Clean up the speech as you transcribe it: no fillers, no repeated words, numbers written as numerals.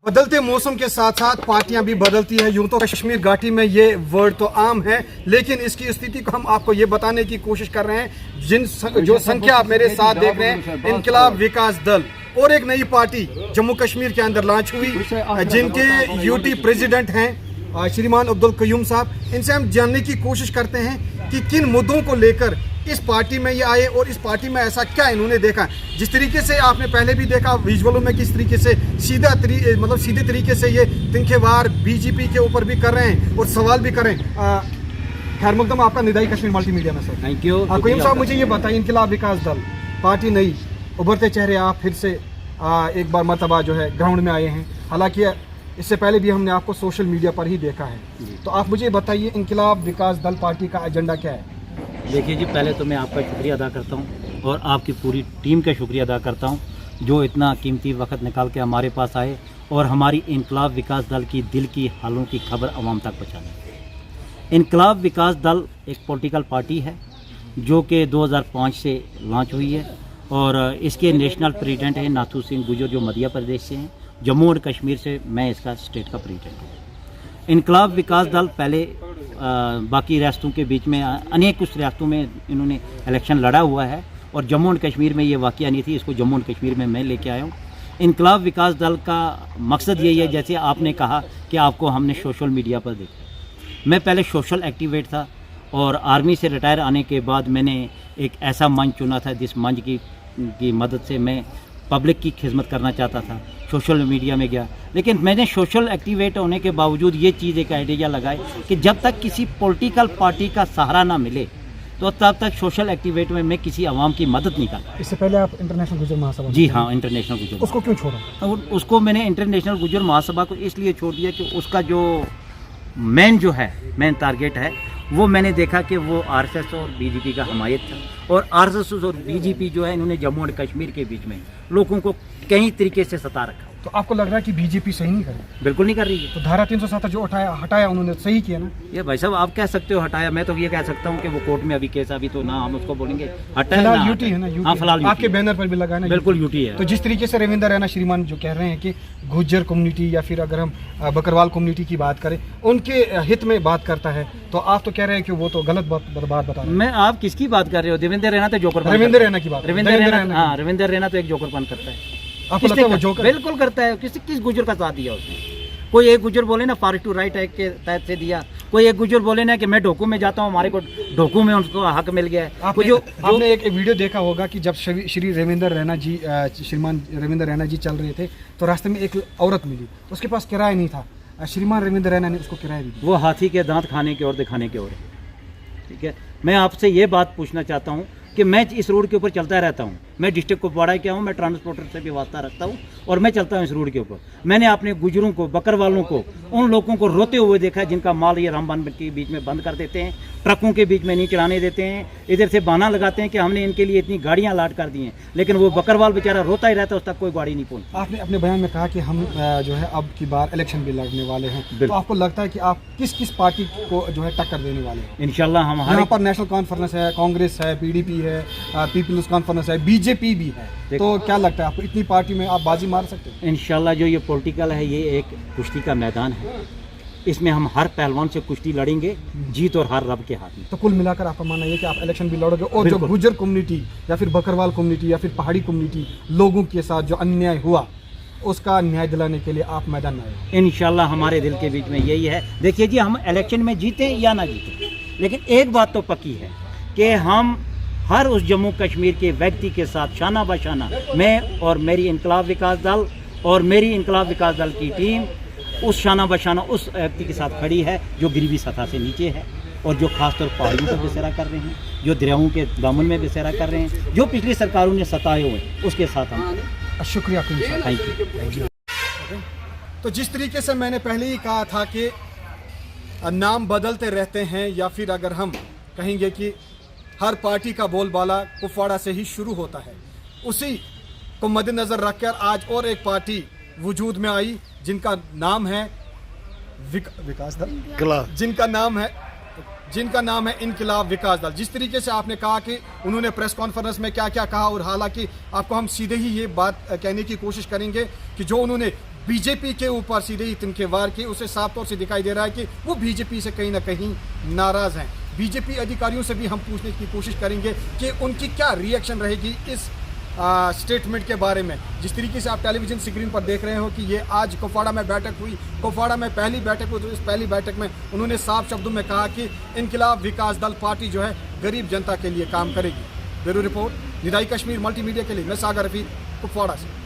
बदलते मौसम के साथ साथ पार्टियां भी बदलती है। यूं तो कश्मीर घाटी में ये वर्ड तो आम है, लेकिन इसकी स्थिति को हम आपको ये बताने की कोशिश कर रहे हैं। जो संख्या आप मेरे साथ देख रहे हैं, इनकलाब विकास दल और एक नई पार्टी जम्मू कश्मीर के अंदर लॉन्च हुई, जिनके यूटी प्रेसिडेंट हैं श्रीमान अब्दुल कयूम साहब। इनसे हम जानने की कोशिश करते हैं कि किन मुद्दों को लेकर इस पार्टी में ये आए और इस पार्टी में ऐसा क्या इन्होंने देखा। जिस तरीके से आपने पहले भी देखा विजुअलों में, किस तरीके से सीधे तरीके से ये तिनखेवार बीजेपी के ऊपर भी कर रहे हैं और सवाल भी कर रहे हैं। खैर मुकदम आपका निदाई कश्मीर मल्टीमीडिया में sir. Thank you. Qayyum sahab, मुझे ये बताइए, इनकलाब विकास दल पार्टी नई, उभरते चेहरे, आप फिर से एक बार मरतबा जो है ग्राउंड में आए हैं। हालांकि इससे पहले भी हमने आपको सोशल मीडिया पर ही देखा है, तो आप मुझे बताइए इनकलाब विकास दल पार्टी का एजेंडा क्या है। देखिए जी, पहले तो मैं आपका शुक्रिया अदा करता हूं और आपकी पूरी टीम का शुक्रिया अदा करता हूं जो इतना कीमती वक्त निकाल के हमारे पास आए और हमारी इनकलाब विकास दल की दिल की हालों की खबर आवाम तक पहुँचाने। इनकलाब विकास दल एक पॉलिटिकल पार्टी है जो कि 2005 से लॉन्च हुई है और इसके नेशनल प्रेसिडेंट हैं नाथू सिंह गुजर, जो मध्य प्रदेश से हैं। जम्मू और कश्मीर से मैं इसका स्टेट का प्रेसिडेंट हूँ। इनकलाब विकास दल पहले बाकी रियासतों के बीच में अनेक कुछ रियासतों में इन्होंने इलेक्शन लड़ा हुआ है और जम्मू और कश्मीर में ये वाक़या नहीं थी, इसको जम्मू और कश्मीर में मैं लेके आया हूँ। इनकलाब विकास दल का मकसद यही है, जैसे आपने कहा कि आपको हमने सोशल मीडिया पर देखा। मैं पहले सोशल एक्टिवेट था और आर्मी से रिटायर आने के बाद मैंने एक ऐसा मंच चुना था जिस मंच की मदद से मैं पब्लिक की खिदमत करना चाहता था। सोशल मीडिया में गया, लेकिन मैंने सोशल एक्टिवेट होने के बावजूद ये चीज़ एक आइडिया लगाई कि जब तक किसी पॉलिटिकल पार्टी का सहारा ना मिले तो तब तक सोशल एक्टिवेट में मैं किसी आवाम की मदद नहीं करता। इससे पहले आप इंटरनेशनल गुजर महासभा, जी हाँ, इंटरनेशनल गुजर, उसको क्यों छोड़ा? उसको मैंने इंटरनेशनल गुजर महासभा को इसलिए छोड़ दिया कि उसका जो मेन टारगेट है वो मैंने देखा कि वो आरएसएस और बीजेपी का हमायत था और आरएसएस और बीजेपी जो है इन्होंने जम्मू और कश्मीर के बीच में लोगों को कई तरीके से सता रखा। तो आपको लग रहा है कि बीजेपी सही नहीं कर रही? बिल्कुल नहीं कर रही है। तो धारा 307 जो हटाया उन्होंने सही किया ना? ये भाई साहब आप कह सकते हो हटाया, मैं तो ये कह सकता हूँ कि वो कोर्ट में अभी केस, अभी तो ना हम उसको बोलेंगे हटाया ना। यूटी है ना? हाँ, फिलहाल आपके बैनर पर भी लगा ना? बिल्कुल यूटी है। तो जिस तरीके से रविंदर रैना श्रीमान जो कह रहे हैं कि गुज्जर कम्युनिटी या फिर अगर हम बकरवाल कम्युनिटी की बात करें, उनके हित में बात करता है, तो आप तो कह रहे हैं कि वो तो गलत बात बता रहे हैं। मैं आप किसकी बात कर रहे हो? देवेंद्र रैना तो जोकर, रविंदर रैना की बात, रविंदर रैना तो एक जोकरपन करता है। आपको लगता है वो जोकर? बिल्कुल करता है। किस गुजर का साथ दिया उसने? कोई एक गुजर बोले ना फॉरेस्ट टू राइट एक्ट के तहत से दिया, कोई एक गुजर बोले ना कि मैं ढोकू में जाता हूँ, हमारे को ढोकू में उनको हक मिल गया है। आपने एक वीडियो देखा होगा कि जब श्री रविंदर रैना जी, श्रीमान रविंदर रैना जी चल रहे थे तो रास्ते में एक औरत मिली, उसके पास किराया नहीं था, श्रीमान रविंदर रैना ने उसको किराया दी। वो हाथी के दांत खाने की और दिखाने की ओर है। ठीक है, मैं आपसे ये बात पूछना चाहता हूँ कि मैं इस रोड के ऊपर चलता रहता हूँ। मैं डिस्ट्रिक्ट कुपवाड़ा के हूँ, मैं ट्रांसपोर्टर से भी वास्ता रखता हूँ और मैं चलता हूँ इस रोड के ऊपर। मैंने अपने गुजरों को, बकरवालों को, उन लोगों को रोते हुए देखा है जिनका माल ये रामबान के बीच में बंद कर देते हैं, ट्रकों के बीच में नहीं चलाने देते हैं, इधर से बहाना लगाते हैं कि हमने इनके लिए इतनी गाड़ियाँ लाट कर दी हैं, लेकिन वो बकरवाल बेचारा रोता ही रहता है, उस तक कोई गाड़ी नहीं पहुँचती। आपने अपने बयान में कहा कि हम जो है अब की बार इलेक्शन भी लड़ने वाले हैं, तो आपको लगता है कि आप किस पार्टी को जो है टक्कर देने वाले हैं? इंशाल्लाह हम यहाँ पर नेशनल कॉन्फ्रेंस है, कांग्रेस है, पीडीपी है, पीपल्स कॉन्फ्रेंस है, बीजेपी भी है, तो क्या लगता है आपको इतनी पार्टी में आप बाजी मार सकते हैं? इंशाल्लाह जो ये पॉलिटिकल है ये एक कुश्ती का मैदान है, इसमें हम हर पहलवान से कुश्ती लड़ेंगे, जीत और हार रब के हाथ में। तो कुल मिलाकर आपका मानना है कि आप इलेक्शन भी लड़ोगे और जो गुज्जर कम्युनिटी या फिर बकरवाल कम्युनिटी या फिर पहाड़ी कम्युनिटी लोगों के साथ जो अन्याय हुआ उसका न्याय दिलाने के लिए आप मैदान में आए? इंशाल्लाह हमारे दिल के बीच में यही है। देखिए जी, हम इलेक्शन में जीते या ना जीते, लेकिन एक बात तो पक्की है कि हम हर उस जम्मू कश्मीर के व्यक्ति के साथ शाना बशाना, मैं और मेरी इनकलाब विकास दल और मेरी इनकलाब विकास दल की टीम उस शाना बशाना उस व्यक्ति के साथ खड़ी है जो गरीबी सतह से नीचे है और जो खासतौर पहाड़ियों पर बसेरा कर रहे हैं, जो दरियाओं के दामन में बसेरा कर रहे हैं, जो पिछली सरकारों ने सताए हुए, उसके साथ हम। शुक्रिया, थैंक यू। तो जिस तरीके से मैंने पहले ही कहा था कि नाम बदलते रहते हैं या फिर अगर हम कहेंगे कि हर पार्टी का बोलबाला कुपवाड़ा से ही शुरू होता है, उसी को मद्देनजर रखकर आज और एक पार्टी वजूद में आई जिनका नाम है विकास दल, जिनका नाम है इनकलाब विकास दल। जिस तरीके से आपने कहा कि उन्होंने प्रेस कॉन्फ्रेंस में क्या क्या कहा, और हालांकि आपको हम सीधे ही ये बात कहने की कोशिश करेंगे कि जो उन्होंने बीजेपी के ऊपर सीधे ही तिनके वार किए, उसे साफ तौर से दिखाई दे रहा है कि वो बीजेपी से कहीं ना कहीं नाराज हैं। बीजेपी अधिकारियों से भी हम पूछने की कोशिश करेंगे कि उनकी क्या रिएक्शन रहेगी इस स्टेटमेंट के बारे में। जिस तरीके से आप टेलीविजन स्क्रीन पर देख रहे हो कि ये आज कुपवाड़ा में बैठक हुई, कुपवाड़ा में पहली बैठक हुई, तो इस पहली बैठक में उन्होंने साफ शब्दों में कहा कि इनकलाब विकास दल पार्टी जो है गरीब जनता के लिए काम करेगी। ब्यूरो रिपोर्ट निदाई कश्मीर मल्टीमीडिया के लिए मैं सागर रफीक, कुपवाड़ा से।